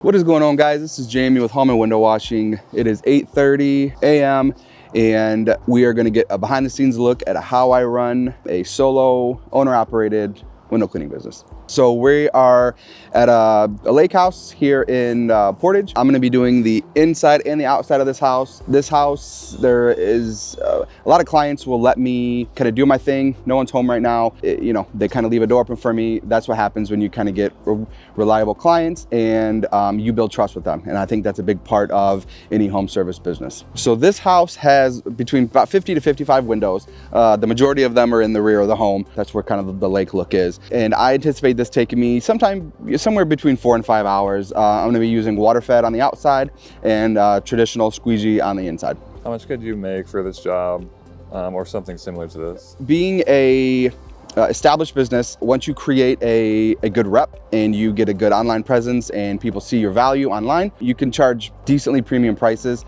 What is going on, guys? This is Jamie with Hallman Window Washing. It is 8:30 a.m. and we are going to get a behind the scenes look at how I run a solo owner operated window cleaning business. So we are at a lake house here in Portage. I'm going to be doing the inside and the outside of this house. This house, there is a lot of clients will let me kind of do my thing. No one's home right now. They kind of leave a door open for me. That's what happens when you kind of get reliable clients and you build trust with them. And I think that's a big part of any home service business. So this house has between about 50 to 55 windows. The majority of them are in the rear of the home. That's where kind of the lake look is. And I anticipate this taking me somewhere between 4 and 5 hours. I'm going to be using water fed on the outside and traditional squeegee on the inside. How much could you make for this job or something similar to this? Being a established business, once you create a good rep and you get a good online presence and people see your value online, you can charge decently premium prices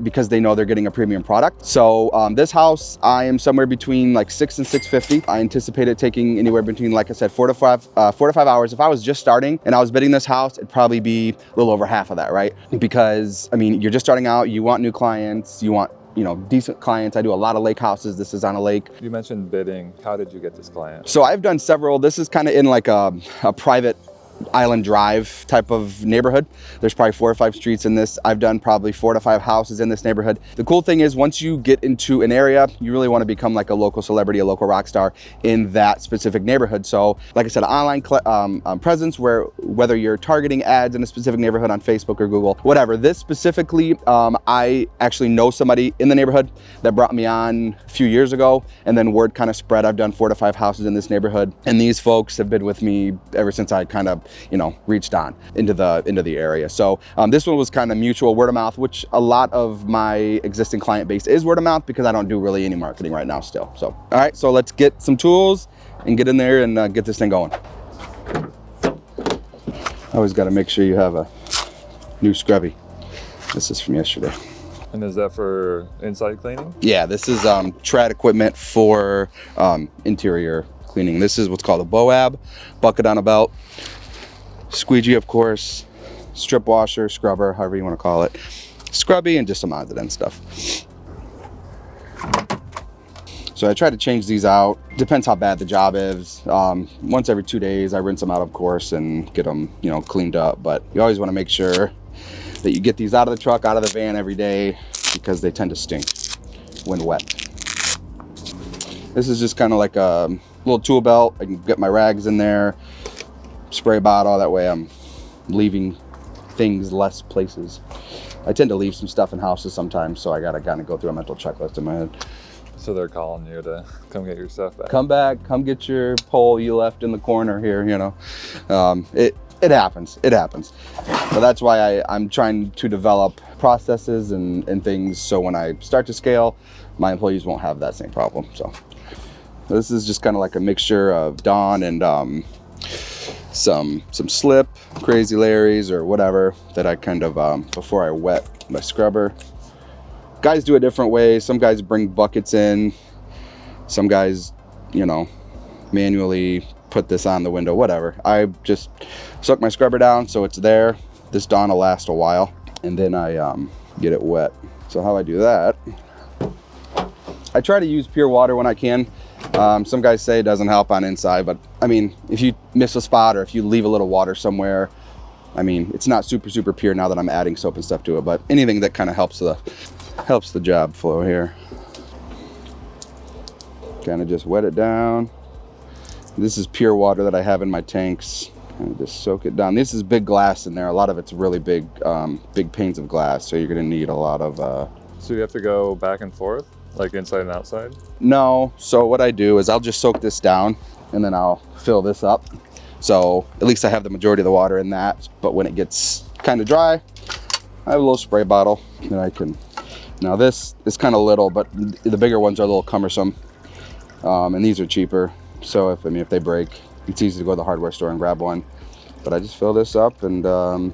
because they know they're getting a premium product. So this house, I am somewhere between like $600 and $650. I anticipate it taking anywhere between, like I said, 4 to 5 hours. If I was just starting and I was bidding this house, it'd probably be a little over half of that, right? Because I mean, you're just starting out, you want new clients, you want decent clients. I do a lot of lake houses. This is on a lake. You mentioned bidding. How did you get this client? So I've done several. This is kind of in like a private island drive type of neighborhood. There's probably 4 or 5 streets in this. I've done probably 4 to 5 houses in this neighborhood. The cool thing is once you get into an area, you really want to become like a local celebrity, a local rock star in that specific neighborhood. So like I said, online presence where whether you're targeting ads in a specific neighborhood on Facebook or Google, whatever. This specifically, I actually know somebody in the neighborhood that brought me on a few years ago, and then word kind of spread. I've done 4 to 5 houses in this neighborhood, and these folks have been with me ever since I kind of reached on into the area. So this one was kind of mutual word of mouth, which a lot of my existing client base is word of mouth because I don't do really any marketing right now still. So, all right, so let's get some tools and get in there and get this thing going. Always got to make sure you have a new scrubby. This is from yesterday. And is that for inside cleaning? Yeah, this is trad equipment for interior cleaning. This is what's called a BOAB, bucket on a belt. Squeegee, of course, strip washer, scrubber, however you want to call it, scrubby, and just some odds and ends stuff. So I try to change these out. Depends how bad the job is. Once every 2 days, I rinse them out, of course, and get them, cleaned up. But you always want to make sure that you get these out of the truck, out of the van every day, because they tend to stink when wet. This is just kind of like a little tool belt. I can get my rags in there, spray bottle, that way I'm leaving things less places. I tend to leave some stuff in houses sometimes, so I gotta kind of go through a mental checklist in my head. So they're calling you to come get your stuff back. Come back, come get your pole you left in the corner here, It happens, but that's why I'm trying to develop processes and things so when I start to scale, my employees won't have that same problem. So this is just kind of like a mixture of Dawn and some slip, Crazy Larry's or whatever that I kind of before I wet my scrubber. Guys do it different ways. Some guys bring buckets in, some guys manually put this on the window, whatever. I just soak my scrubber down so it's there. This Dawn will last a while, and then I get it wet. So how I do that, I try to use pure water when I can. Some guys say it doesn't help on inside, but I mean, if you miss a spot or if you leave a little water somewhere, I mean, it's not super pure now that I'm adding soap and stuff to it, but anything that kind of helps the job flow here. Kind of just wet it down. This is pure water that I have in my tanks. And just soak it down. This is big glass in there. A lot of it's really big panes of glass, so you're gonna need a lot of. So you have to go back and forth, like inside and outside? No. So what I do is I'll just soak this down, and then I'll fill this up. So at least I have the majority of the water in that. But when it gets kind of dry, I have a little spray bottle that I can. Now this is kind of little, but the bigger ones are a little cumbersome, and these are cheaper. So if they break, it's easy to go to the hardware store and grab one. But I just fill this up and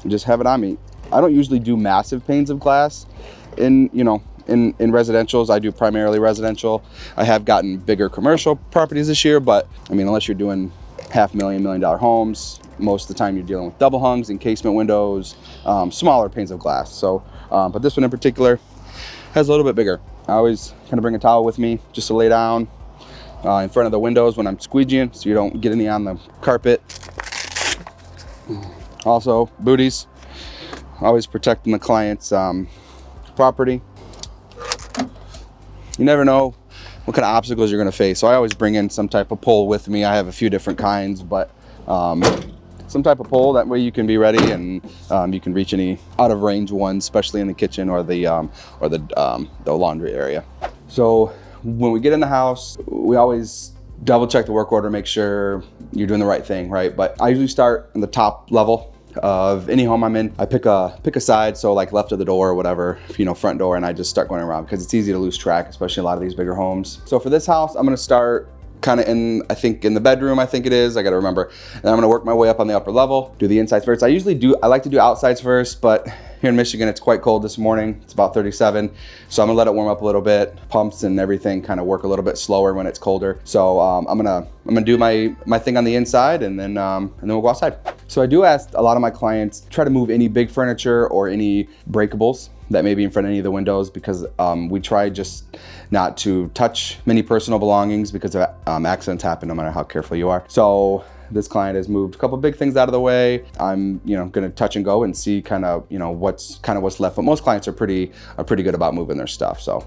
just have it on me. I don't usually do massive panes of glass in residentials. I do primarily residential. I have gotten bigger commercial properties this year, but I mean, unless you're doing $500,000 homes. Most of the time you're dealing with double hungs, encasement windows, smaller panes of glass. So, but this one in particular has a little bit bigger. I always kind of bring a towel with me just to lay down in front of the windows when I'm squeegeeing, so you don't get any on the carpet. Also, booties, always protecting the client's property. You never know what kind of obstacles you're going to face, so I always bring in some type of pole with me. I have a few different kinds, but some type of pole, that way you can be ready and you can reach any out of range ones, especially in the kitchen or the laundry area. So when we get in the house, we always double check the work order, make sure you're doing the right thing, right? But I usually start in the top level of any home I'm in. I pick a side, so like left of the door or whatever, front door, and I just start going around because it's easy to lose track, especially a lot of these bigger homes. So for this house, I'm gonna start kind of in the bedroom, I think it is. I gotta remember. And I'm gonna work my way up on the upper level, do the insides first. I like to do outsides first, but here in Michigan, it's quite cold this morning. It's about 37. So I'm gonna let it warm up a little bit. Pumps and everything kind of work a little bit slower when it's colder. So I'm gonna do my thing on the inside, and then we'll go outside. So I do ask a lot of my clients, try to move any big furniture or any breakables that may be in front of any of the windows, because we try just not to touch many personal belongings, because accidents happen no matter how careful you are. So this client has moved a couple big things out of the way. I'm gonna touch and go and see kind of what's left. But most clients are pretty good about moving their stuff. So.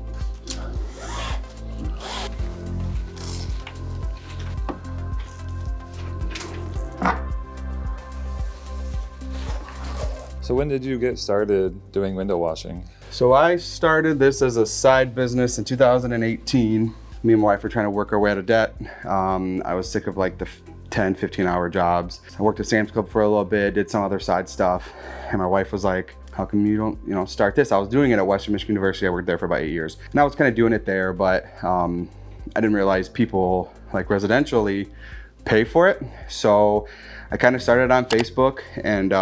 So when did you get started doing window washing? So I started this as a side business in 2018. Me and my wife were trying to work our way out of debt. I was sick of like the 10, 15-hour jobs. I worked at Sam's Club for a little bit, did some other side stuff. And my wife was like, how come you don't start this? I was doing it at Western Michigan University. I worked there for about 8 years. And I was kind of doing it there, but I didn't realize people like residentially pay for it. So I kind of started on Facebook, and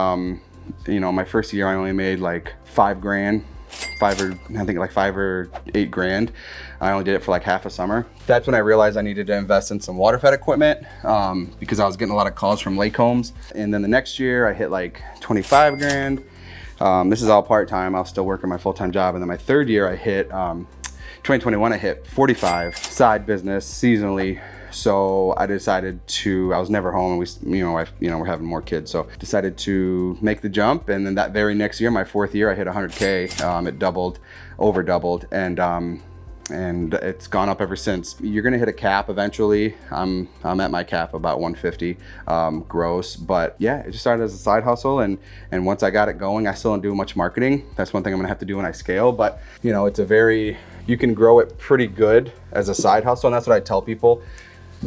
my first year I only made like $5,000, $5 or $8,000. I only did it for like half a summer. That's when I realized I needed to invest in some water fed equipment, because I was getting a lot of calls from lake homes. And then the next year I hit like $25,000. This is all part-time. I'll still work in my full-time job. And then my third year I hit 2021, I hit 45, side business seasonally. So I decided I was never home, and we're having more kids. So decided to make the jump. And then that very next year, my fourth year, I hit 100K. It doubled, over doubled. And it's gone up ever since. You're gonna hit a cap eventually. I'm at my cap, about 150 gross. But yeah, it just started as a side hustle, and once I got it going, I still don't do much marketing. That's one thing I'm gonna have to do when I scale. But you can grow it pretty good as a side hustle, and that's what I tell people.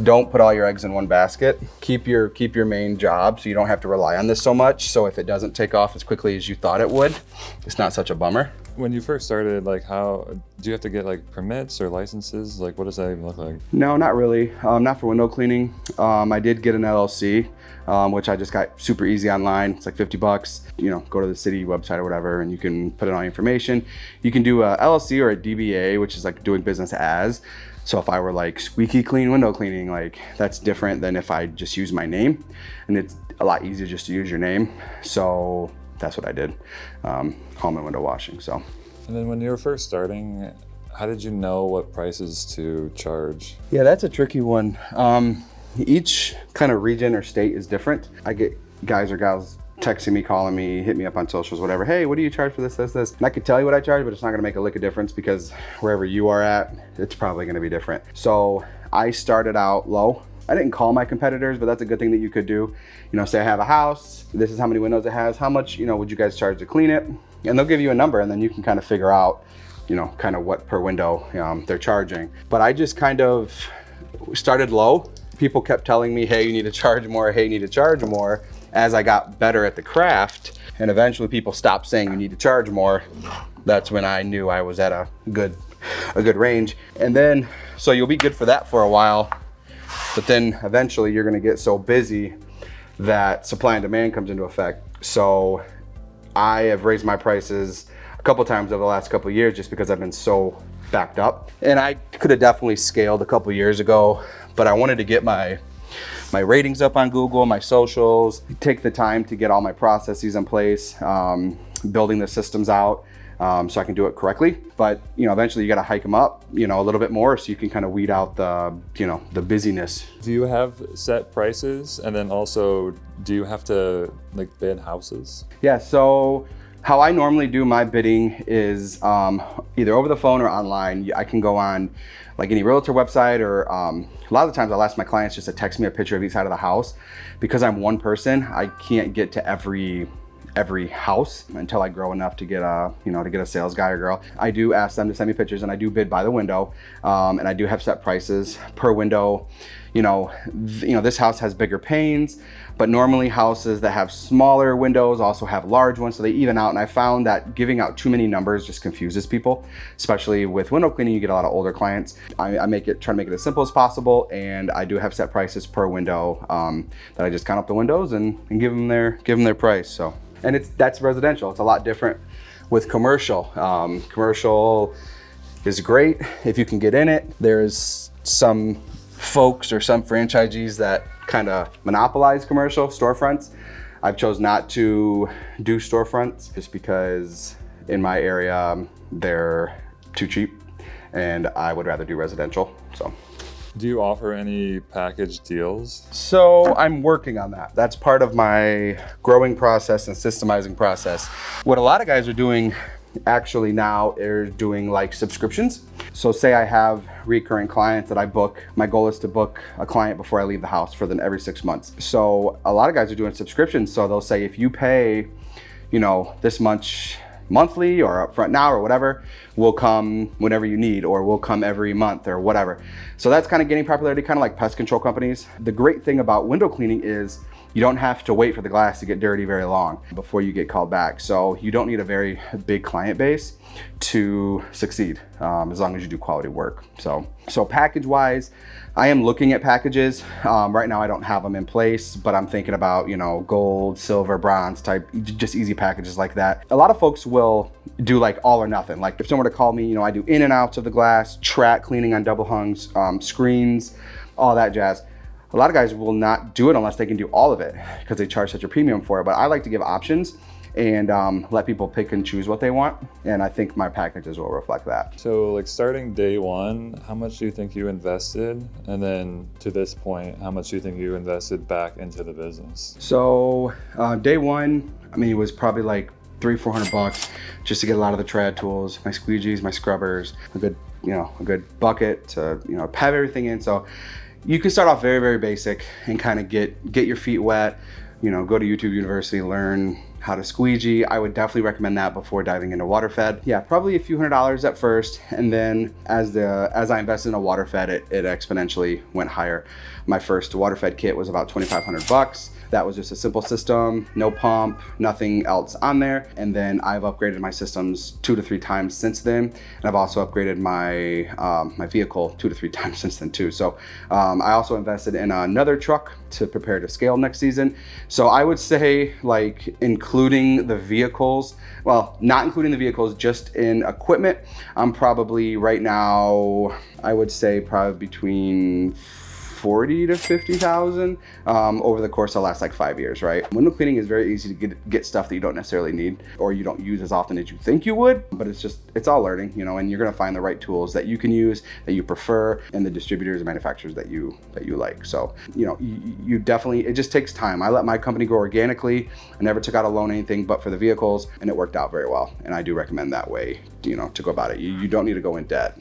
Don't put all your eggs in one basket. Keep your main job, so you don't have to rely on this so much. So if it doesn't take off as quickly as you thought it would, it's not such a bummer. When you first started, like, how do you have to get like permits or licenses? Like, what does that even look like? No, not really. Not for window cleaning. I did get an LLC, which I just got super easy online. It's like $50. Go to the city website or whatever, and you can put in all your information. You can do a LLC or a DBA, which is like doing business as. So if I were like Squeaky Clean Window Cleaning, like that's different than if I just use my name, and it's a lot easier just to use your name. So that's what I did, Hallman Window Washing. So. And then when you were first starting, how did you know what prices to charge? Yeah, that's a tricky one. Each kind of region or state is different. I get guys or gals texting me, calling me, hit me up on socials, whatever. Hey, what do you charge for this? And I could tell you what I charge, but it's not gonna make a lick of difference, because wherever you are at, it's probably gonna be different. So I started out low. I didn't call my competitors, but that's a good thing that you could do. Say I have a house, this is how many windows it has, how much, would you guys charge to clean it? And they'll give you a number, and then you can kind of figure out, kind of what per window they're charging. But I just kind of started low. People kept telling me, hey, you need to charge more, hey, you need to charge more. As I got better at the craft, and eventually people stopped saying you need to charge more, that's when I knew I was at a good range. And then, so you'll be good for that for a while, but then eventually you're gonna get so busy that supply and demand comes into effect. So I have raised my prices a couple times over the last couple of years, just because I've been so backed up. And I could have definitely scaled a couple years ago, but I wanted to get my my ratings up on Google, my socials, take the time to get all my processes in place, building the systems out. So I can do it correctly. But, eventually you got to hike them up, a little bit more so you can kind of weed out the busyness. Do you have set prices? And then also, do you have to bid houses? Yeah, so how I normally do my bidding is either over the phone or online. I can go on any realtor website, or a lot of the times I'll ask my clients just to text me a picture of each side of the house. Because I'm one person, I can't get to every house until I grow enough to get a sales guy or girl. I do ask them to send me pictures, and I do bid by the window, and I do have set prices per window. This house has bigger panes, but normally houses that have smaller windows also have large ones, so they even out. And I found that giving out too many numbers just confuses people, especially with window cleaning. You get a lot of older clients. I try to make it as simple as possible, and I do have set prices per window that I just count up the windows and give them their price. So. And that's residential. It's a lot different with commercial. Commercial is great if you can get in it. There's some folks or some franchisees that kind of monopolize commercial storefronts. I've chose not to do storefronts just because in my area they're too cheap, and I would rather do residential. So. Do you offer any package deals? So I'm working on that. That's part of my growing process and systemizing process. What a lot of guys are doing actually now is doing subscriptions. So say I have recurring clients that I book. My goal is to book a client before I leave the house for them every 6 months. So a lot of guys are doing subscriptions. So they'll say, if you pay, this much monthly or upfront now or whatever, will come whenever you need, or will come every month or whatever. So that's kind of gaining popularity, kind of like pest control companies. The great thing about window cleaning is you don't have to wait for the glass to get dirty very long before you get called back. So you don't need a very big client base to succeed, as long as you do quality work. So package wise, I am looking at packages. Right now I don't have them in place, but I'm thinking about, gold, silver, bronze type, just easy packages like that. A lot of folks will do all or nothing. Like if someone were to call me, I do in and outs of the glass, track cleaning on double hungs, screens, all that jazz. A lot of guys will not do it unless they can do all of it because they charge such a premium for it. But I like to give options and let people pick and choose what they want. And I think my packages will reflect that. So starting day one, how much do you think you invested? And then to this point, how much do you think you invested back into the business? So day one, it was probably $300-400 just to get a lot of the trad tools, my squeegees, my scrubbers, a good bucket to, have everything in. So you can start off very, very basic and kind of get your feet wet, go to YouTube University, learn how to squeegee. I would definitely recommend that before diving into water fed. Yeah, probably a few $100s at first. And then as I invested in a water fed, it exponentially went higher. My first water fed kit was about $2,500. That was just a simple system, no pump, nothing else on there. And then I've upgraded my systems 2 to 3 times since then. And I've also upgraded my my vehicle 2 to 3 times since then too. So I also invested in another truck to prepare to scale next season. So I would say including the vehicles, well, not including the vehicles, just in equipment, I'm probably right now, I would say probably between 40 to 50,000 over the course of the last 5 years, right? Window cleaning is very easy to get stuff that you don't necessarily need or you don't use as often as you think you would, but it's all learning, and you're gonna find the right tools that you can use, that you prefer, and the distributors and manufacturers that you like. So, you definitely, it just takes time. I let my company grow organically. I never took out a loan, anything but for the vehicles, and it worked out very well. And I do recommend that way, to go about it. You don't need to go in debt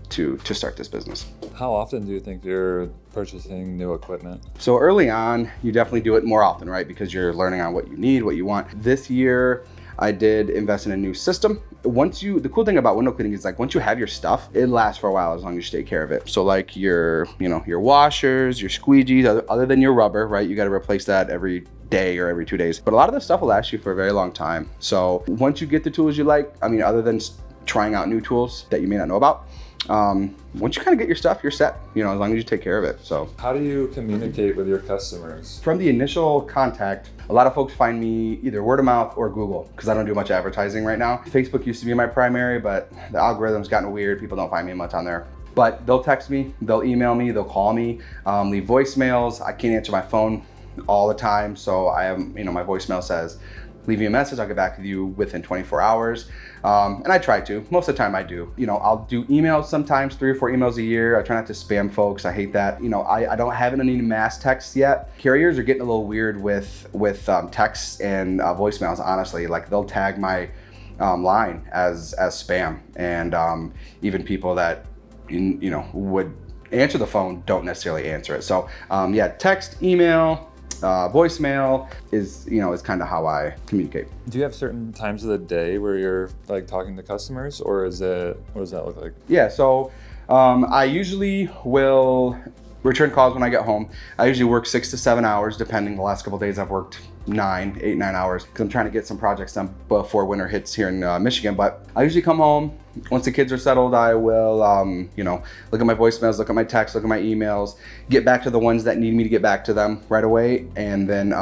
to start this business. How often do you think you're purchasing new equipment? So early on, you definitely do it more often, right? Because you're learning on what you need, what you want. This year, I did invest in a new system. The cool thing about window cleaning is once you have your stuff, it lasts for a while as long as you take care of it. So your washers, your squeegees, other than your rubber, right? You got to replace that every day or every 2 days. But a lot of this stuff will last you for a very long time. So once you get the tools you like, other than trying out new tools that you may not know about, once you kind of get your stuff, you're set, as long as you take care of it. So how do you communicate with your customers? From the initial contact, a lot of folks find me either word of mouth or Google, because I don't do much advertising right now. Facebook used to be my primary, but the algorithm's gotten weird. People don't find me much on there. but they'll text me, they'll email me, they'll call me, leave voicemails. I can't answer my phone all the time, so I have, my voicemail says, leave me a message, I'll get back with you within 24 hours. And I try to. Most of the time I do. I'll do emails sometimes, 3 or 4 emails a year. I try not to spam folks. I hate that. I don't have any mass texts yet. Carriers are getting a little weird with texts and voicemails, honestly. Like, they'll tag my line as spam. And even people that, would answer the phone don't necessarily answer it. So yeah, text, email, voicemail is kind of how I communicate. Do you have certain times of the day where you're like talking to customers, or what does that look like? Yeah, so I usually will return calls when I get home. I usually work 6 to 7 hours, depending. The last couple of days I've worked 8, 9 hours, because I'm trying to get some projects done before winter hits here in Michigan. But I usually come home. Once the kids are settled, I will, look at my voicemails, look at my texts, look at my emails, get back to the ones that need me to get back to them right away. And then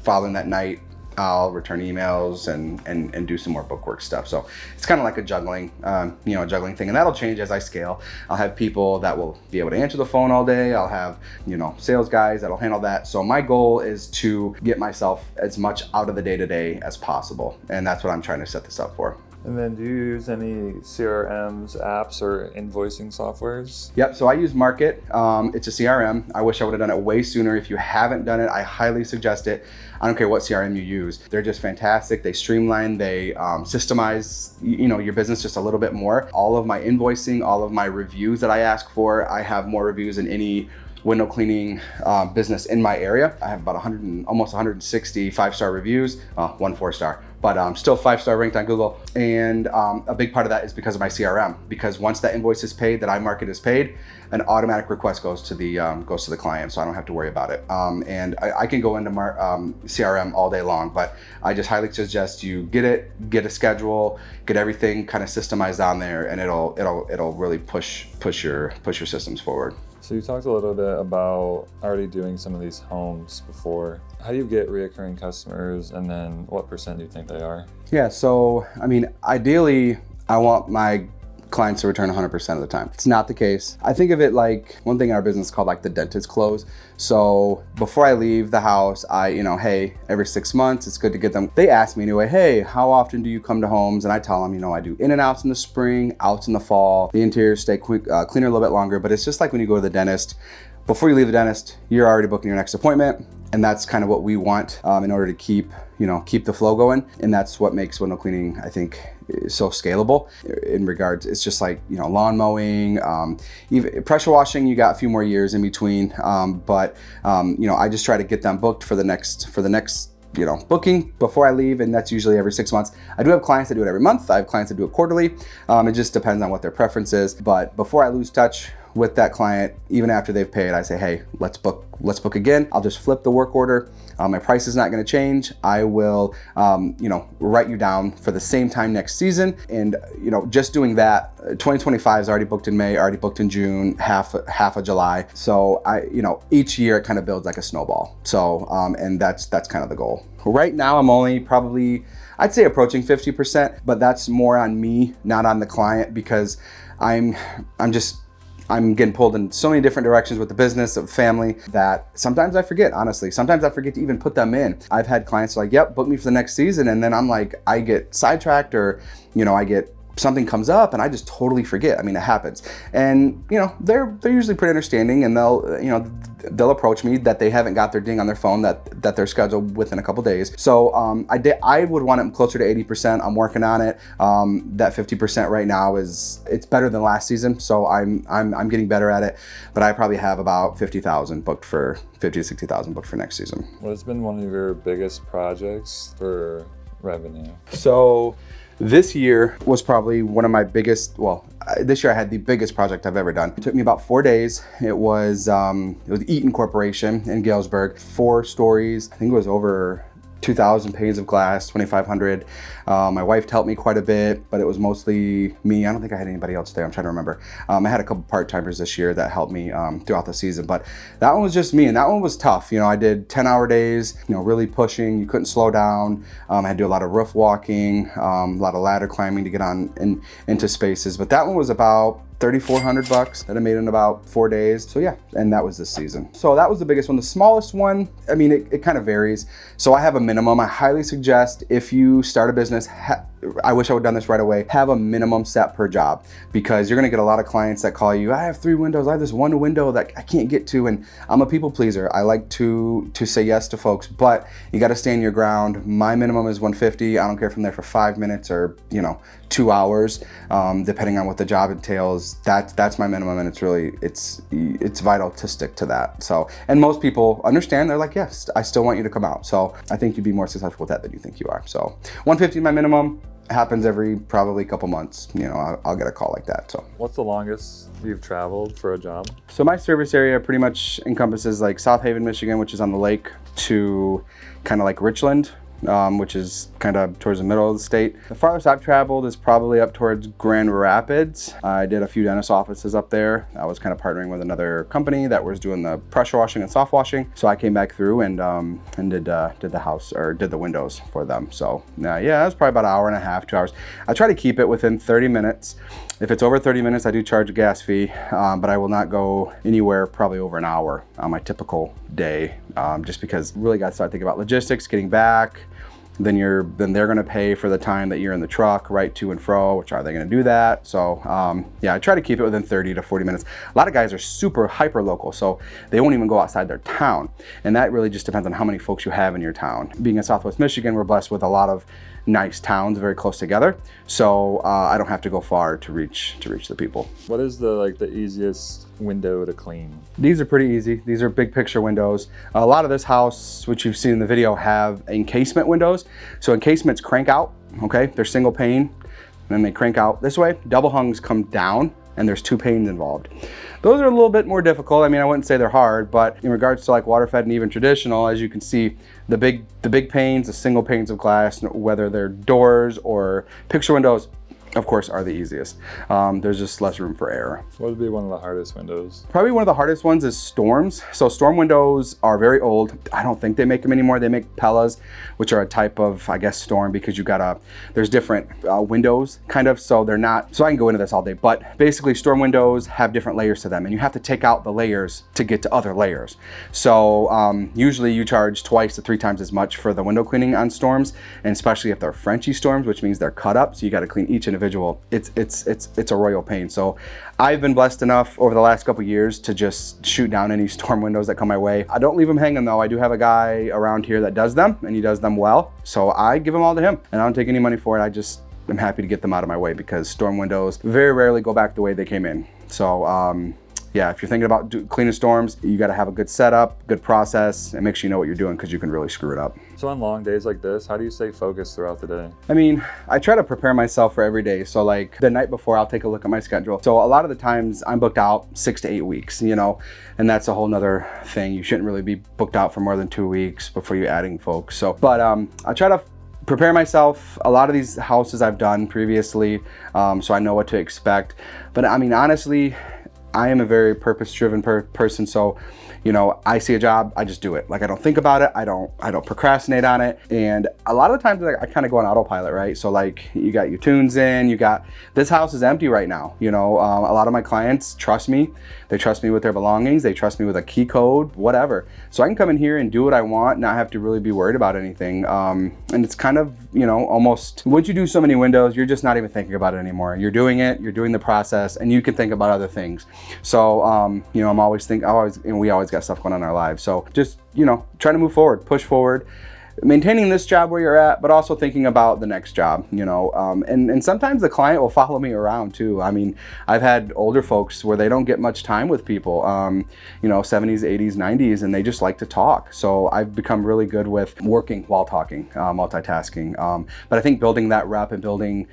following that night, I'll return emails and do some more bookwork stuff. So it's kind of like a juggling thing, and that'll change as I scale. I'll have people that will be able to answer the phone all day. I'll have, sales guys that'll handle that. So my goal is to get myself as much out of the day-to-day as possible. And that's what I'm trying to set this up for. And then do you use any CRMs, apps, or invoicing softwares? Yep, so I use Market. It's a CRM. I wish I would have done it way sooner. If you haven't done it, I highly suggest it. I don't care what CRM you use. They're just fantastic. They streamline, they systemize, your business just a little bit more. All of my invoicing, all of my reviews that I ask for, I have more reviews than any window cleaning business in my area. I have about almost 160 5-star reviews, 1 4-star, but still 5-star ranked on Google. And a big part of that is because of my CRM, because once that invoice is paid, that iMarket is paid, an automatic request goes to the client, so I don't have to worry about it. And I can go into CRM all day long, but I just highly suggest you get a schedule, get everything kind of systemized on there, and it'll really push your systems forward. So you talked a little bit about already doing some of these homes before. How do you get reoccurring customers, and then what % do you think they are? Yeah, so ideally, I want my clients to return 100% of the time. It's not the case. I think of it like one thing in our business called like the dentist close. So before I leave the house, hey, every 6 months, it's good to get them. They ask me anyway, hey, how often do you come to homes? And I tell them, I do in and outs in the spring, outs in the fall. The interiors stay cleaner a little bit longer, but it's just like when you go to the dentist. Before you leave the dentist, you're already booking your next appointment. And that's kind of what we want in order to keep the flow going. And that's what makes window cleaning, I think, so scalable in regards. It's just like, lawn mowing, even pressure washing, you got a few more years in between. But I just try to get them booked for the next booking before I leave, and that's usually every 6 months. I do have clients that do it every month. I have clients that do it quarterly. It just depends on what their preference is. But before I lose touch with that client, even after they've paid, I say, hey, let's book again. I'll just flip the work order. My price is not going to change. I will, write you down for the same time next season. And, just doing that, 2025 is already booked in May, already booked in June, half of July. So each year it kind of builds like a snowball. So, and that's kind of the goal. Right now, I'm only probably, I'd say approaching 50%, but that's more on me, not on the client, because I'm getting pulled in so many different directions with the business, of family, that sometimes I forget, honestly. Sometimes I forget to even put them in. I've had clients like, yep, book me for the next season. And then I'm like, I get sidetracked, or, something comes up and I just totally forget. It happens. And, they're usually pretty understanding, and they'll approach me that they haven't got their ding on their phone, that they're scheduled within a couple days. So I would want it closer to 80%. I'm working on it. That 50% right now it's better than last season. So I'm getting better at it, but I probably have about 50,000 booked for 50 to 60,000 booked for next season. What has been one of your biggest projects for revenue? So this year was probably one of my biggest, this year I had the biggest project I've ever done. It took me about 4 days. It was Eaton Corporation in Galesburg, 4 stories. I think it was over 2,000 panes of glass, 2,500. My wife helped me quite a bit, but it was mostly me. I don't think I had anybody else there. I'm trying to remember. I had a couple part-timers this year that helped me throughout the season, but that one was just me, and that one was tough. I did 10-hour days, really pushing. You couldn't slow down. I had to do a lot of roof walking, a lot of ladder climbing to get on into spaces, but that one was about $3,400 that I made in about 4 days. So yeah, and that was this season. So that was the biggest one. The smallest one, I mean, it kind of varies. So I have a minimum. I highly suggest if you start a business, I wish I would have done this right away, have a minimum set per job, because you're gonna get a lot of clients that call you, I have 3 windows, I have this one window that I can't get to, and I'm a people pleaser. I like to say yes to folks, but you gotta stand your ground. My minimum is 150. I don't care if I'm there for 5 minutes or 2 hours, depending on what the job entails. That's my minimum, and it's vital to stick to that. So, and most people understand. They're like, yes, I still want you to come out. So I think you'd be more successful with that than you think you are. So 150 is my minimum. Happens every probably couple months. I'll get a call like that. So what's the longest you've traveled for a job? So my service area pretty much encompasses like South Haven, Michigan, which is on the lake, to kind of like Richland, which is kind of towards the middle of the state. The farthest I've traveled is probably up towards Grand Rapids. I did a few dentist offices up there. I was kind of partnering with another company that was doing the pressure washing and soft washing. So I came back through and did the house, or did the windows for them. So yeah, it was probably about an hour and a half, 2 hours. I try to keep it within 30 minutes. If it's over 30 minutes, I do charge a gas fee, but I will not go anywhere probably over an hour on my typical day, just because really got to start thinking about logistics, getting back. Then they're going to pay for the time that you're in the truck, right, to and fro, which are they going to do that? So yeah, I try to keep it within 30 to 40 minutes. A lot of guys are super hyper local, so they won't even go outside their town. And that really just depends on how many folks you have in your town. Being in Southwest Michigan, we're blessed with a lot of nice towns very close together. So I don't have to go far to reach the people. What is the easiest window to clean? These are pretty easy. These are big picture windows. A lot of this house, which you've seen in the video, have encasement windows. So encasements crank out, okay? They're single pane, and then they crank out this way. Double hungs come down, and there's 2 panes involved. Those are a little bit more difficult. I mean, I wouldn't say they're hard, but in regards to like water fed and even traditional, as you can see, the big panes, the single panes of glass, whether they're doors or picture windows, of course, are the easiest. There's just less room for error. What would be one of the hardest windows? Probably one of the hardest ones is storms. So storm windows are very old. I don't think they make them anymore. They make Pellas, which are a type of, I guess, storm, because there's different windows kind of, so they're not, so I can go into this all day, but basically storm windows have different layers to them, and you have to take out the layers to get to other layers. So usually you charge 2 to 3 times as much for the window cleaning on storms, and especially if they're Frenchy storms, which means they're cut up, so you got to clean each individual. It's a royal pain. So I've been blessed enough over the last couple of years to just shoot down any storm windows that come my way. I don't leave them hanging though. I do have a guy around here that does them, and he does them well. So I give them all to him, and I don't take any money for it. I'm happy to get them out of my way, because storm windows very rarely go back the way they came in. So yeah, if you're thinking about cleaning storms, you got to have a good setup, good process, and make sure you know what you're doing, because you can really screw it up. So on long days like this, how do you stay focused throughout the day? I mean, I try to prepare myself for every day. So like the night before, I'll take a look at my schedule. So a lot of the times I'm booked out 6 to 8 weeks, and that's a whole nother thing. You shouldn't really be booked out for more than 2 weeks before you're adding folks. So, but I try to prepare myself. A lot of these houses I've done previously, so I know what to expect. But I mean, honestly, I am a very purpose-driven person. So, I see a job, I just do it. Like, I don't think about it. I don't procrastinate on it. And a lot of the times I kind of go on autopilot, right? So like, you got your tunes in, this house is empty right now. A lot of my clients trust me. They trust me with their belongings. They trust me with a key code, whatever. So I can come in here and do what I want, not have to really be worried about anything. And it's kind of, almost, once you do so many windows, you're just not even thinking about it anymore. You're doing it, you're doing the process, and you can think about other things. So, we always got stuff going on in our lives. So just, try to move forward, push forward, maintaining this job where you're at, but also thinking about the next job, and sometimes the client will follow me around too. I mean, I've had older folks where they don't get much time with people, 70s, 80s, 90s, and they just like to talk. So I've become really good with working while talking, multitasking. But I think building that rep and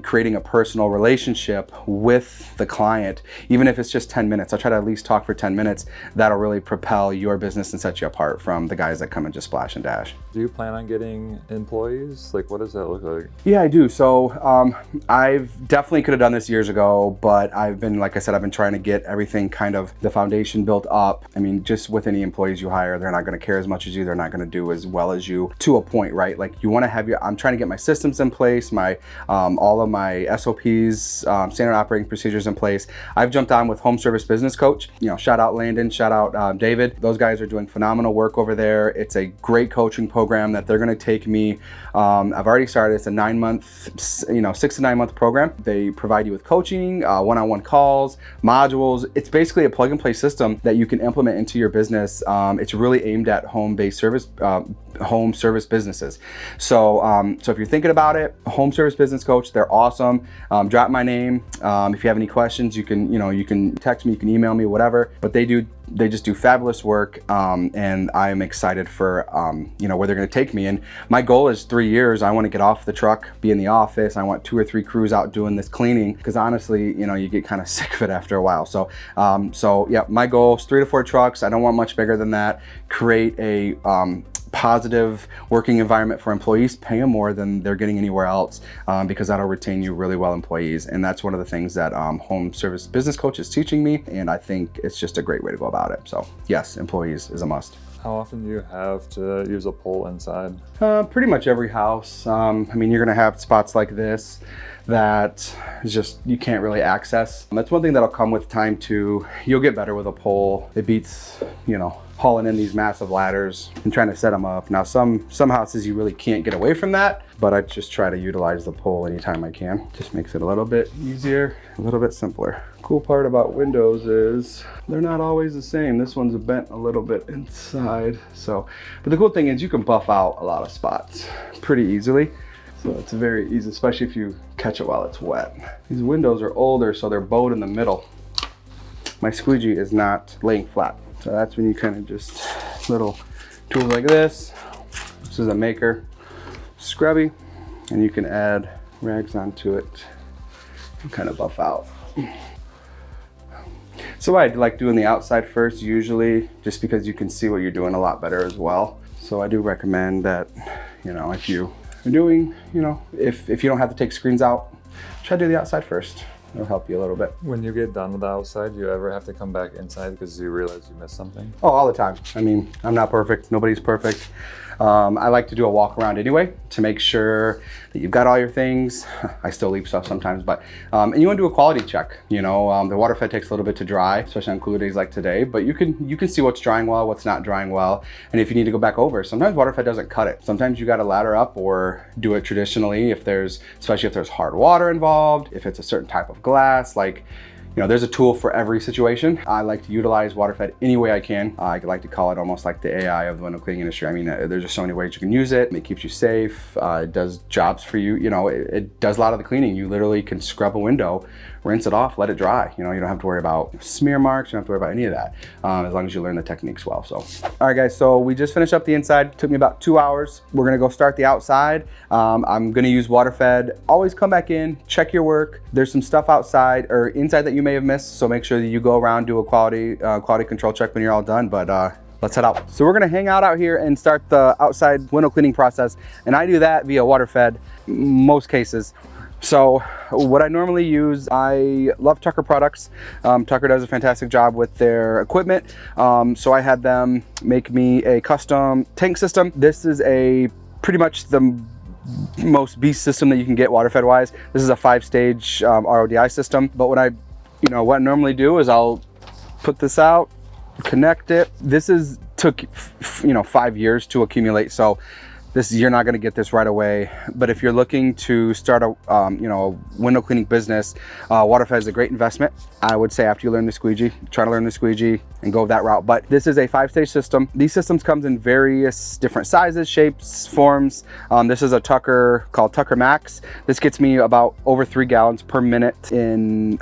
creating a personal relationship with the client, even if it's just 10 minutes, I'll try to at least talk for 10 minutes. That'll really propel your business and set you apart from the guys that come and just splash and dash. Do you plan on getting employees? Like, what does that look like? Yeah, I do. So I've definitely could have done this years ago, but I've been, like I said, I've been trying to get everything kind of the foundation built up. I mean, just with any employees you hire, they're not going to care as much as you. They're not going to do as well as you to a point, right? Like you want to have I'm trying to get my systems in place, my all of my SOPs, standard operating procedures in place. I've jumped on with Home Service Business Coach. You know, shout out Landon, shout out David. Those guys are doing phenomenal work over there. It's a great coaching program that they're going to take me. I've already started. It's a 9-month, 6 to 9 month program. They provide you with coaching, one-on-one calls, modules. It's basically a plug and play system that you can implement into your business. It's really aimed at home-based service, home service businesses. So if you're thinking about it, Home Service Business Coach, they're awesome. Drop my name. If you have any questions, you can text me, you can email me, whatever. But they just do fabulous work, and I'm excited for where they're going to take me. And my goal is 3 years. I want to get off the truck, be in the office. I want 2 or 3 crews out doing this cleaning, because honestly, you get kind of sick of it after a while. So yeah, my goal is 3 to 4 trucks. I don't want much bigger than that. Create a positive working environment for employees, pay them more than they're getting anywhere else, because that'll retain you really well employees. And that's one of the things that Home Service Business Coach is teaching me, and I think it's just a great way to go about it. So yes, employees is a must. How often do you have to use a pole inside? Pretty much every house. I mean, you're gonna have spots like this that is just, you can't really access. That's one thing that'll come with time too. You'll get better with a pole. It beats, hauling in these massive ladders and trying to set them up. Now, some houses you really can't get away from that, but I just try to utilize the pole anytime I can. Just makes it a little bit easier, a little bit simpler. Cool part about windows is they're not always the same. This one's bent a little bit inside. But the cool thing is you can buff out a lot of spots pretty easily. So it's very easy, especially if you catch it while it's wet. These windows are older, so they're bowed in the middle. My squeegee is not laying flat. So that's when you kind of just, little tools like this. This is a maker, scrubby, and you can add rags onto it and kind of buff out. So I like doing the outside first usually, just because you can see what you're doing a lot better as well. So I do recommend that, if you are doing, if you don't have to take screens out, try to do the outside first. It'll help you a little bit. When you get done with the outside, do you ever have to come back inside because you realize you missed something? Oh, all the time. I mean, I'm not perfect. Nobody's perfect. I like to do a walk around anyway to make sure that you've got all your things. I still leave stuff sometimes, but and you want to do a quality check. The water fed takes a little bit to dry, especially on cooler days like today. But you can see what's drying well, what's not drying well, and if you need to go back over. Sometimes water fed doesn't cut it. Sometimes you got to ladder up or do it traditionally especially if there's hard water involved, if it's a certain type of glass, there's a tool for every situation. I like to utilize water fed any way I can. I like to call it almost like the AI of the window cleaning industry. I mean, there's just so many ways you can use it. It keeps you safe. It does jobs for you. It does a lot of the cleaning. You literally can scrub a window, rinse it off, let it dry. You don't have to worry about smear marks. You don't have to worry about any of that, as long as you learn the techniques well. So, all right, guys. So we just finished up the inside. It took me about 2 hours. We're gonna go start the outside. I'm gonna use water fed. Always come back in, check your work. There's some stuff outside or inside that you may have missed. So make sure that you go around, do a quality control check when you're all done. But let's head out. So we're gonna hang out here and start the outside window cleaning process. And I do that via water fed, most cases. So what I normally use, I love Tucker products. Tucker does a fantastic job with their equipment. So I had them make me a custom tank system. This is pretty much the most beast system that you can get water fed wise. This is a 5-stage RODI system. But what I normally do is I'll put this out, connect it. This took 5 years to accumulate. So you're not going to get this right away, but if you're looking to start a window cleaning business, water fed is a great investment. I would say after you learn the squeegee, try to learn the squeegee and go that route. But this is a 5-stage system. These systems comes in various different sizes, shapes, forms. This is a Tucker called Tucker Max. This gets me about over 3 gallons per minute in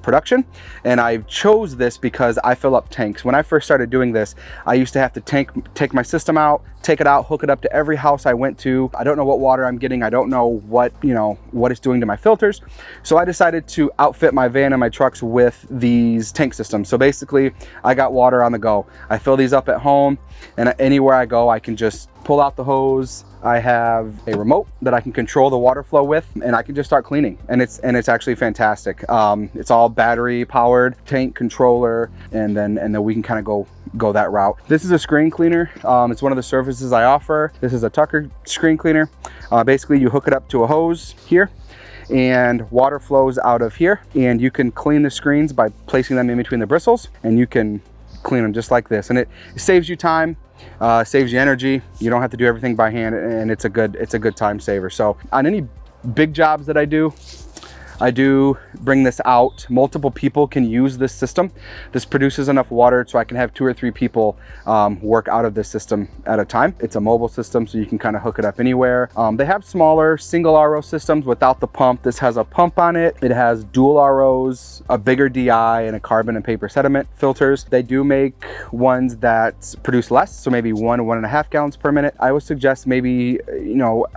production, and I chose this because I fill up tanks. When I first started doing this, I used to have to take my system out, take it out, hook it up to every house I went to. I don't know what water I'm getting. I don't know what it's doing to my filters. So I decided to outfit my van and my trucks with these tank systems. So basically I got water on the go. I fill these up at home, and anywhere I go, I can just pull out the hose. I have a remote that I can control the water flow with, and I can just start cleaning. And it's actually fantastic. It's all battery powered, tank controller, and then we can kind of go that route. This is a screen cleaner. It's one of the services I offer. This is a Tucker screen cleaner. Basically, you hook it up to a hose here, and water flows out of here, and you can clean the screens by placing them in between the bristles, and you can clean them just like this. And it saves you time, saves you energy. You don't have to do everything by hand, and it's a good time saver. So on any big jobs that I do bring this out. Multiple people can use this system. This produces enough water so I can have 2 or 3 people work out of this system at a time. It's a mobile system, so you can kind of hook it up anywhere. They have smaller single RO systems without the pump. This has a pump on it. It has dual ROs, a bigger DI, and a carbon and paper sediment filters. They do make ones that produce less, so maybe 1.5 gallons per minute. I would suggest maybe,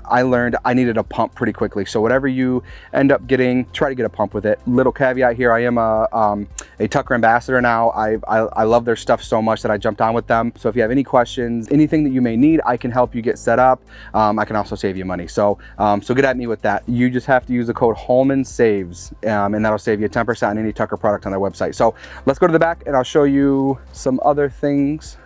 I learned I needed a pump pretty quickly. So whatever you end up getting, try to get a pump with it. Little caveat here, I am a Tucker ambassador now. I love their stuff so much that I jumped on with them. So if you have any questions, anything that you may need, I can help you get set up. I can also save you money. So get at me with that. You just have to use the code Hallman Saves, and that'll save you 10% on any Tucker product on their website. So let's go to the back and I'll show you some other things.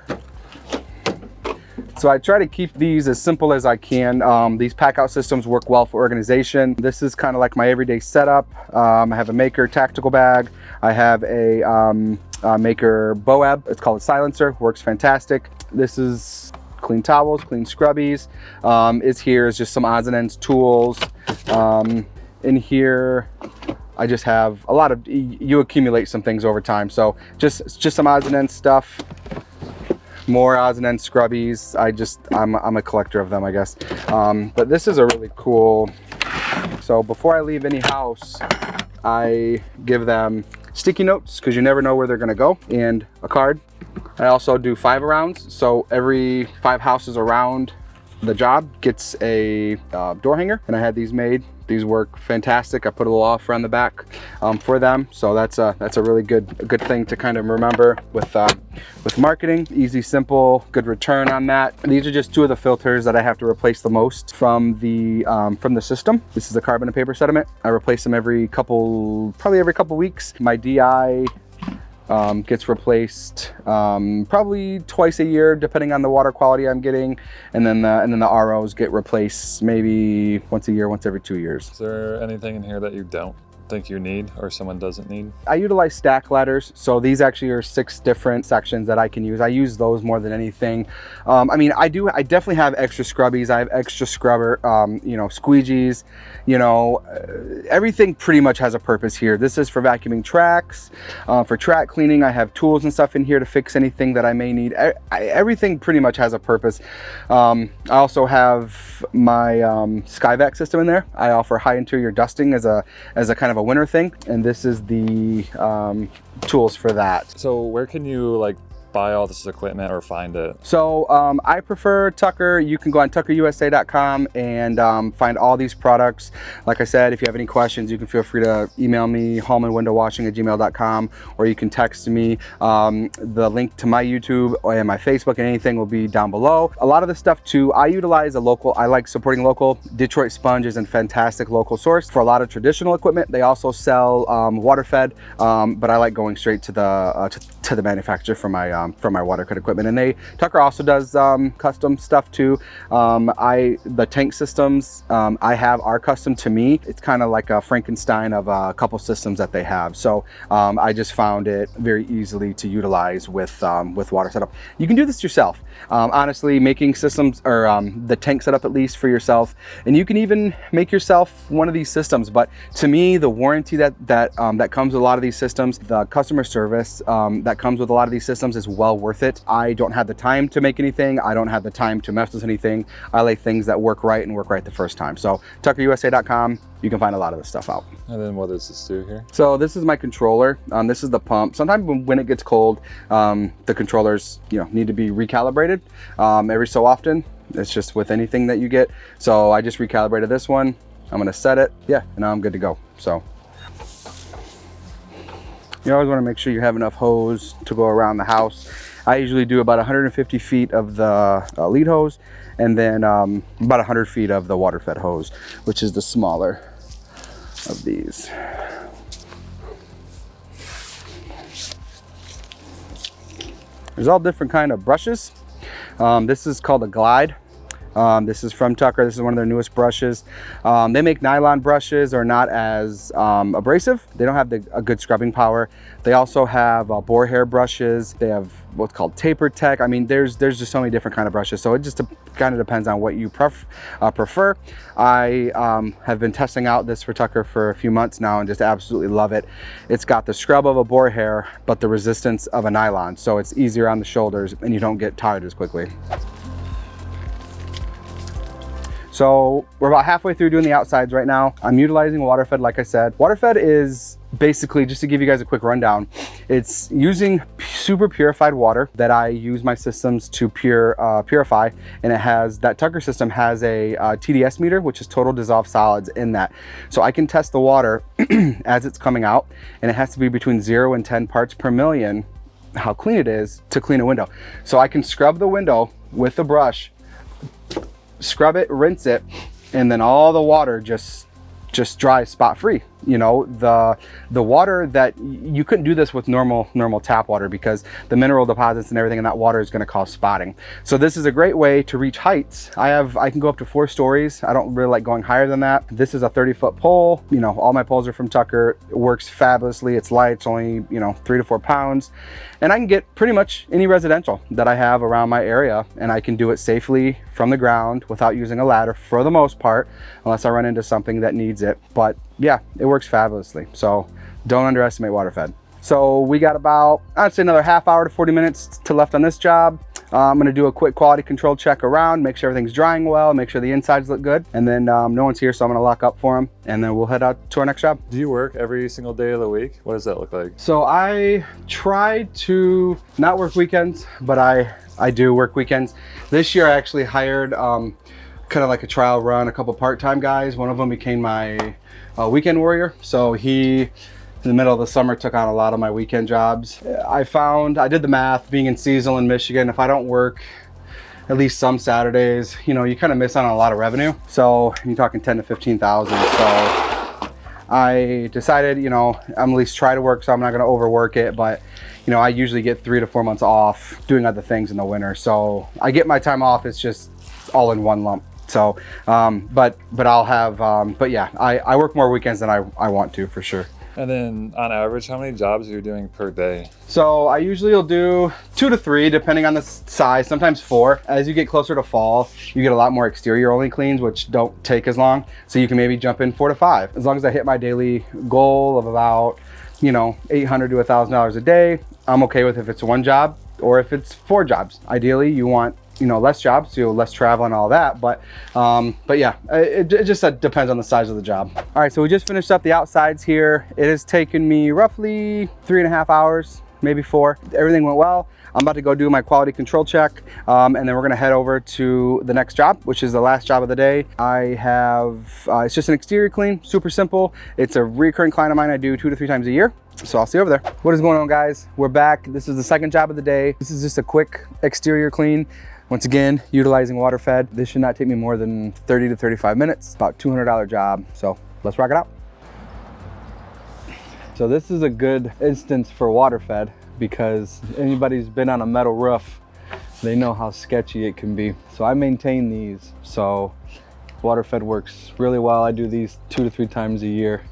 So I try to keep these as simple as I can. These pack out systems work well for organization. This is kind of like my everyday setup. I have a Maker tactical bag. I have a Maker Boab. It's called a silencer, works fantastic. This is clean towels, clean scrubbies. Here is just some odds and ends tools. In here, I just have a lot of, you accumulate some things over time. So just some odds and ends stuff. More odds and ends scrubbies. I'm a collector of them, I guess. But this is a really cool, so before I leave any house, I give them sticky notes, because you never know where they're gonna go, and a card. I also do 5 arounds, so every 5 houses around the job gets a door hanger, and I had these made. These work fantastic. I put a little offer on the back for them, so that's a really good thing to kind of remember with marketing. Easy, simple, good return on that. These are just 2 of the filters that I have to replace the most from the system. This is a carbon and paper sediment. I replace them probably every couple weeks. My DI gets replaced probably twice a year, depending on the water quality I'm getting, and then the ROs get replaced maybe once a year, once every 2 years. Is there anything in here that you don't think you need or someone doesn't need? I utilize stack ladders, so these actually are 6 different sections that I can use. I use those more than anything. I mean, I definitely have extra scrubbies. I have extra scrubber, squeegees, everything pretty much has a purpose here. This is for vacuuming tracks, for track cleaning. I have tools and stuff in here to fix anything that I may need. Everything pretty much has a purpose. I also have my Skyvac system in there. I offer high interior dusting as a kind of a winter thing, and this is the tools for that. So where can you buy all this equipment or find it? So I prefer Tucker. You can go on tuckerusa.com and find all these products. Like I said, if you have any questions, you can feel free to email me, hallmanwindowwashing@gmail.com, or you can text me. The link to my YouTube and my Facebook and anything will be down below. A lot of the stuff too, I utilize I like supporting local. Detroit Sponge is a fantastic local source for a lot of traditional equipment. They also sell water fed, but I like going straight to the manufacturer for my water cut equipment. And Tucker also does custom stuff too. The tank systems I have are custom to me. It's kind of like a Frankenstein of a couple systems that they have. So I just found it very easily to utilize with water setup. You can do this yourself. Honestly, making systems or the tank setup at least for yourself, and you can even make yourself one of these systems. But to me, the warranty that comes with a lot of these systems, the customer service that comes with a lot of these systems is well worth it. I don't have the time to make anything. I don't have the time to mess with anything. I like things that work right and work right the first time. So tuckerusa.com, you can find a lot of this stuff out. And then what does this do here? So this is my controller. This is the pump. Sometimes when it gets cold, the controllers need to be recalibrated every so often. It's just with anything that you get. So I just recalibrated this one. I'm gonna set it, and now I'm good to go. So you always want to make sure you have enough hose to go around the house. I usually do about 150 feet of the lead hose, and then about 100 feet of the water fed hose, which is the smaller of these. There's all different kind of brushes. This is called a Glide. This is from Tucker. This is one of their newest brushes. They make nylon brushes, are not as abrasive. They don't have a good scrubbing power. They also have boar hair brushes. They have what's called taper tech. I mean, there's just so many different kind of brushes. So it just kind of depends on what you prefer. I have been testing out this for Tucker for a few months now and just absolutely love it. It's got the scrub of a boar hair, but the resistance of a nylon. So it's easier on the shoulders and you don't get tired as quickly. So we're about halfway through doing the outsides right now. I'm utilizing water fed, like I said. Water fed is basically, just to give you guys a quick rundown, it's using super purified water that I use my systems to purify, and it has, that Tucker system has a TDS meter, which is total dissolved solids in that. So I can test the water as it's coming out, and it has to be between 0 and 10 parts per million, how clean it is to clean a window. So I can scrub the window with the brush, scrub it, rinse it, and then all the water just dries spot free. You know, the water that you couldn't do this with normal tap water because the mineral deposits and everything in that water is going to cause spotting. So this is a great way to reach heights. I can go up to 4 stories. I don't really like going higher than that. This is a 30-foot pole. You know, all my poles are from Tucker. It works fabulously. It's light. It's only, you know, 3 to 4 pounds, and I can get pretty much any residential that I have around my area, and I can do it safely from the ground without using a ladder for the most part, unless I run into something that needs it. But yeah, it works fabulously. So don't underestimate water fed. So we got about, I'd say, another half hour to 40 minutes to left on this job. I'm gonna do a quick quality control check around, make sure everything's drying well, make sure the insides look good, and then no one's here, so I'm gonna lock up for them, and then we'll head out to our next job. Do you work every single day of the week? What does that look like? So I try to not work weekends, but I do work weekends. This year I actually hired kind of like a trial run, a couple part-time guys. One of them became my weekend warrior. So he, in the middle of the summer, took on a lot of my weekend jobs. I did the math, being in seasonal in Michigan, if I don't work at least some Saturdays, you know, you kind of miss out on a lot of revenue. So you're talking 10 to 15,000. So I decided, you know, I'm at least try to work, so I'm not going to overwork it. But, you know, I usually get 3 to 4 months off doing other things in the winter. So I get my time off. It's just all in one lump. So, but I'll have, but yeah, I work more weekends than I want to, for sure. And then on average, how many jobs are you doing per day? So I usually will do 2 to 3, depending on the size, sometimes 4. As you get closer to fall, you get a lot more exterior only cleans, which don't take as long. So you can maybe jump in 4 to 5. As long as I hit my daily goal of about, you know, $800 to $1,000 a day, I'm okay with if it's 1 job or if it's 4 jobs. Ideally, you want, you know, less jobs, so less travel and all that. But yeah, it just depends on the size of the job. All right, so we just finished up the outsides here. It has taken me roughly 3.5 hours, maybe 4. Everything went well. I'm about to go do my quality control check, and then we're gonna head over to the next job, which is the last job of the day. I have, it's just an exterior clean, super simple. It's a recurring client of mine. I do 2 to 3 times a year. So I'll see you over there. What is going on, guys? We're back. This is the second job of the day. This is just a quick exterior clean. Once again, utilizing water fed. This should not take me more than 30 to 35 minutes, about $200 job. So let's rock it out. So this is a good instance for water fed because anybody's been on a metal roof, they know how sketchy it can be. So I maintain these. So water fed works really well. I do these 2 to 3 times a year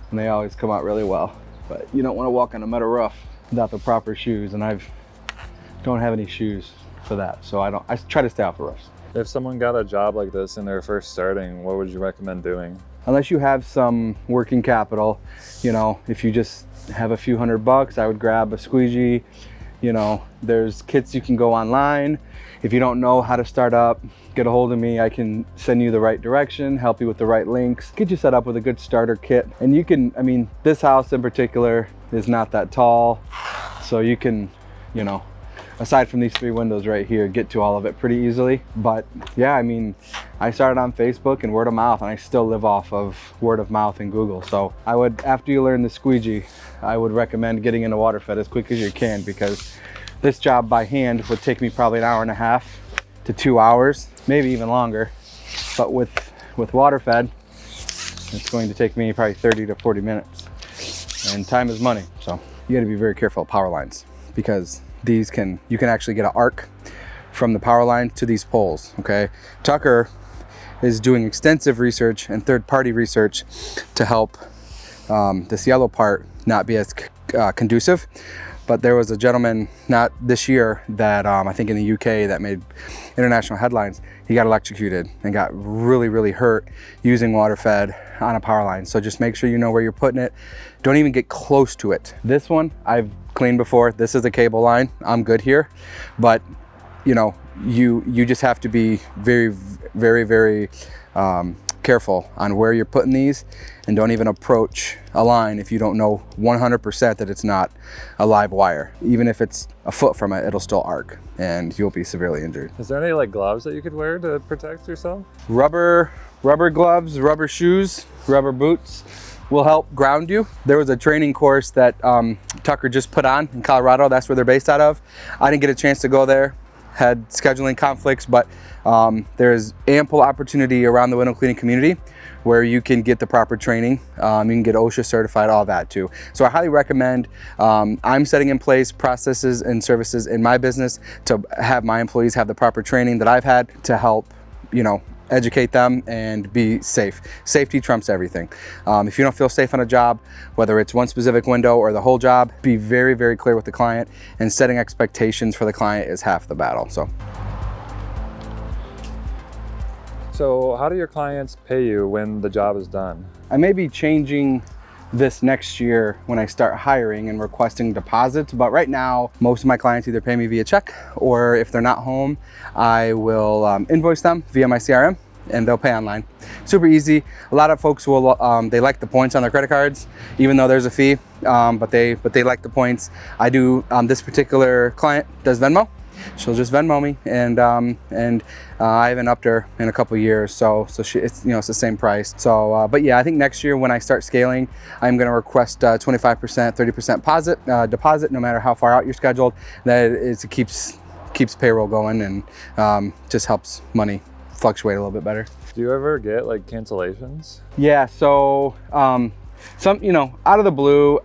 and they always come out really well. But you don't want to walk on a metal roof without the proper shoes, and I don't have any shoes for that, so I try to stay off the roofs. If someone got a job like this and they're first starting, what would you recommend doing? Unless you have some working capital, you know, if you just have a few $100, I would grab a squeegee. You know, there's kits you can go online. If you don't know how to start up, get a hold of me. I can send you the right direction, help you with the right links, get you set up with a good starter kit. And you can, I mean, this house in particular is not that tall, so you can, you know, aside from these 3 windows right here, get to all of it pretty easily. But yeah, I mean, I started on Facebook and word of mouth, and I still live off of word of mouth and Google. So I would, after you learn the squeegee, I would recommend getting into water fed as quick as you can, because This job by hand would take me probably an hour and a half to 2 hours, maybe even longer. But with water fed, it's going to take me probably 30 to 40 minutes. And time is money. So you gotta be very careful of power lines, because you can actually get an arc from the power line to these poles, okay? Tucker is doing extensive research and third-party research to help this yellow part not be as conducive. But there was a gentleman, not this year, that I think in the UK that made international headlines. He got electrocuted and got really, really hurt using water fed on a power line. So just make sure you know where you're putting it. Don't even get close to it. This one I've cleaned before. This is a cable line. I'm good here. But you know, you just have to be very, very, very careful on where you're putting these, and don't even approach a line if you don't know 100% that it's not a live wire. Even if it's a foot from it, it'll still arc and you'll be severely injured. Is there any like gloves that you could wear to protect yourself? Rubber gloves, rubber shoes, rubber boots will help ground you. There was a training course that Tucker just put on in Colorado. That's where they're based out of. I didn't get a chance to go there, had scheduling conflicts, but there's ample opportunity around the window cleaning community where you can get the proper training. You can get OSHA certified, all that too. So I highly recommend, I'm setting in place processes and services in my business to have my employees have the proper training that I've had to help, you know, educate them and be safe. Safety trumps everything. If you don't feel safe on a job, whether it's one specific window or the whole job, be very, very clear with the client, and setting expectations for the client is half the battle. So how do your clients pay you when the job is done? I may be changing this next year when I start hiring and requesting deposits, but right now most of my clients either pay me via check, or if they're not home, I will invoice them via my CRM and they'll pay online. Super easy. A lot of folks will they like the points on their credit cards, even though there's a fee, but they like the points. I do. This particular client does Venmo. She'll just Venmo me, and I haven't upped her in a couple years, so it's, you know, it's the same price. So but yeah, I think next year when I start scaling, I'm going to request 25%, 30% deposit, no matter how far out you're scheduled. That it keeps payroll going, and just helps money fluctuate a little bit better. Do you ever get like cancellations? Yeah, so some, you know, out of the blue,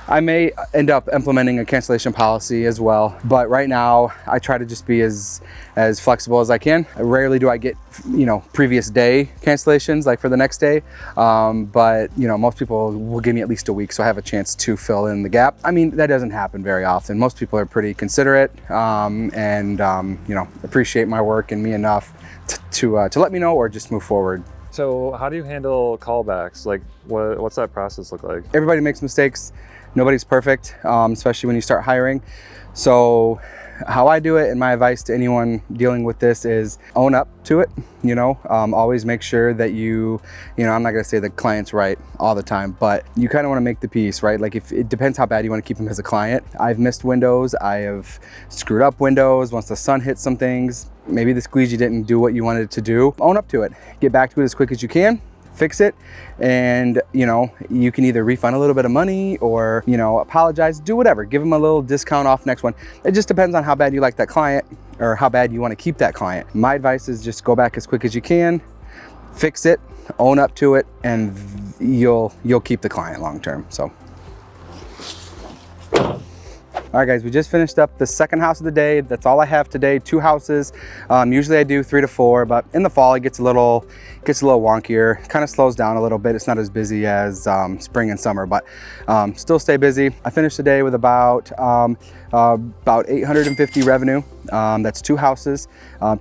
I may end up implementing a cancellation policy as well, but right now I try to just be as flexible as I can. Rarely do I get, you know, previous day cancellations like for the next day, but you know, most people will give me at least a week, so I have a chance to fill in the gap. I mean, that doesn't happen very often. Most people are pretty considerate and you know, appreciate my work and me enough to let me know or just move forward. So how do you handle callbacks? Like what's that process look like? Everybody makes mistakes. Nobody's perfect, especially when you start hiring. So how I do it, and my advice to anyone dealing with this is own up to it. You know, always make sure that you know, I'm not gonna say the client's right all the time, but you kind of want to make the peace, right? Like, if it depends how bad you want to keep them as a client. I've missed windows, I have screwed up windows once the sun hits some things. Maybe the squeegee didn't do what you wanted it to do. Own up to it. Get back to it as quick as you can. Fix it, and you know, you can either refund a little bit of money or, you know, apologize, do whatever, give them a little discount off next one. It just depends on how bad you like that client or how bad you want to keep that client. My advice is just go back as quick as you can, fix it, own up to it, and you'll keep the client long term. So all right, guys, we just finished up the second house of the day. That's all I have today, 2 houses. Usually I do 3 to 4, but in the fall it gets a little wonkier. Kind of slows down a little bit. It's not as busy as spring and summer, but still stay busy. I finished the day with about 850 revenue. That's 2 houses.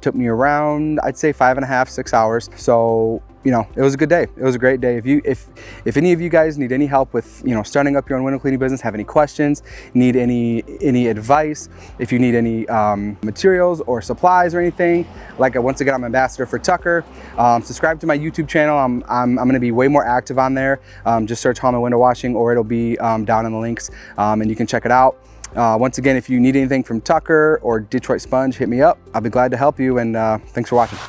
Took me around, I'd say 5.5, 6 hours. So, you know, it was a good day. It was a great day. If any of you guys need any help with, you know, starting up your own window cleaning business, have any questions, need any advice, if you need any materials or supplies or anything, like once again, I'm ambassador for Tucker. Subscribe to my YouTube channel. I'm going to be way more active on there. Just search Hallman Window Washing, or it'll be down in the links, and you can check it out. Once again, if you need anything from Tucker or Detroit Sponge, hit me up. I'll be glad to help you, and thanks for watching.